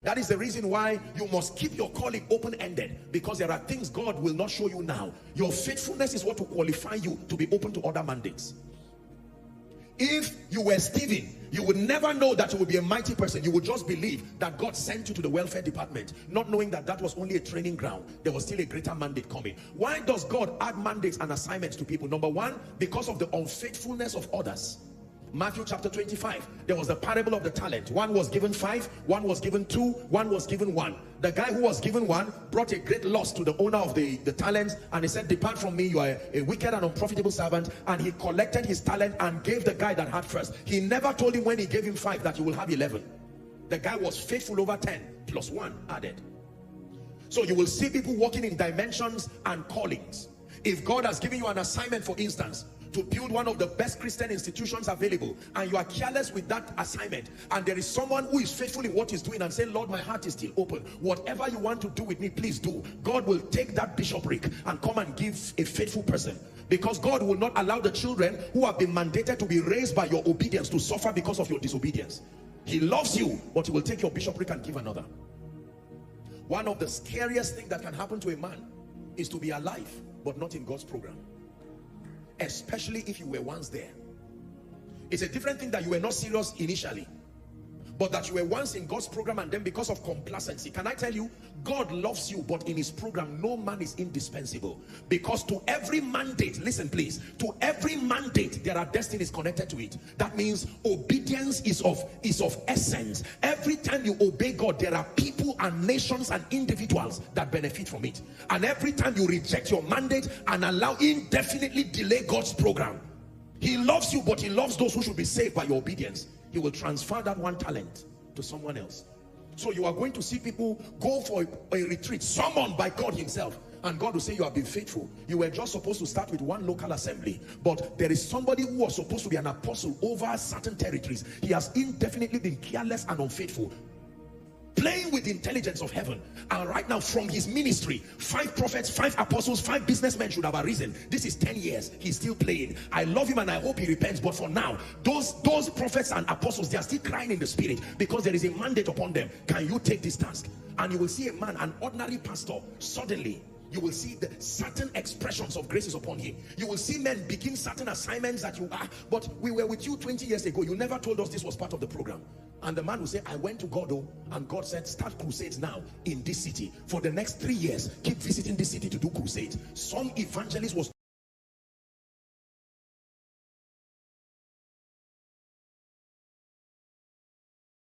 That is the reason why you must keep your calling open-ended, because there are things God will not show you now. Your faithfulness is what will qualify you to be open to other mandates. If you were Stephen, you would never know that you would be a mighty person. You would just believe that God sent you to the welfare department, not knowing that that was only a training ground. There was still a greater mandate coming. Why does God add mandates and assignments to people? Number one, because of the unfaithfulness of others. Matthew chapter 25, there was the parable of the talent. One was given 5, one was given 2, one was given 1. The guy who was given 1 brought a great loss to the owner of the talents, and he said, "Depart from me, you are a wicked and unprofitable servant." And he collected his talent and gave the guy that had first. He never told him when he gave him 5 that you will have 11. The guy was faithful over 10 plus 1 added. So you will see people walking in dimensions and callings. If God has given you an assignment, for instance, to build one of the best Christian institutions available, and you are careless with that assignment, and there is someone who is faithful in what he's doing and say, "Lord, my heart is still open. Whatever you want to do with me, please do." God will take that bishopric and come and give a faithful person, because God will not allow the children who have been mandated to be raised by your obedience to suffer because of your disobedience. He loves you, but he will take your bishopric and give another. One of the scariest things that can happen to a man is to be alive but not in God's program, especially if you were once there. It's a different thing that you were not serious initially, but that you were once in God's program, and then because of complacency. Can I tell you, God loves you, but in his program no man is indispensable, because to every mandate, listen please, to every mandate there are destinies connected to it. That means obedience is of essence. Every time you obey God, there are people and nations and individuals that benefit from it. And every time you reject your mandate and allow indefinitely delay God's program, he loves you, but he loves those who should be saved by your obedience. He will transfer that 1 talent to someone else. So you are going to see people go for a retreat summoned by God himself, and God will say, "You have been faithful. You were just supposed to start with 1 local assembly, but there is somebody who was supposed to be an apostle over certain territories. He has indefinitely been careless and unfaithful." Playing with the intelligence of heaven, and right now from his ministry, 5 prophets, 5 apostles, 5 businessmen should have arisen. This is 10 years, he's still playing. I love him and I hope he repents, but for now, those prophets and apostles, they are still crying in the spirit, because there is a mandate upon them. Can you take this task? And you will see a man, an ordinary pastor, suddenly you will see the certain expressions of graces upon him. You will see men begin certain assignments that you are, but we were with you 20 years ago, you never told us this was part of the program. And the man will say, "I went to God, and God said, start crusades now in this city. For the next 3 years, keep visiting this city to do crusades." Some evangelist was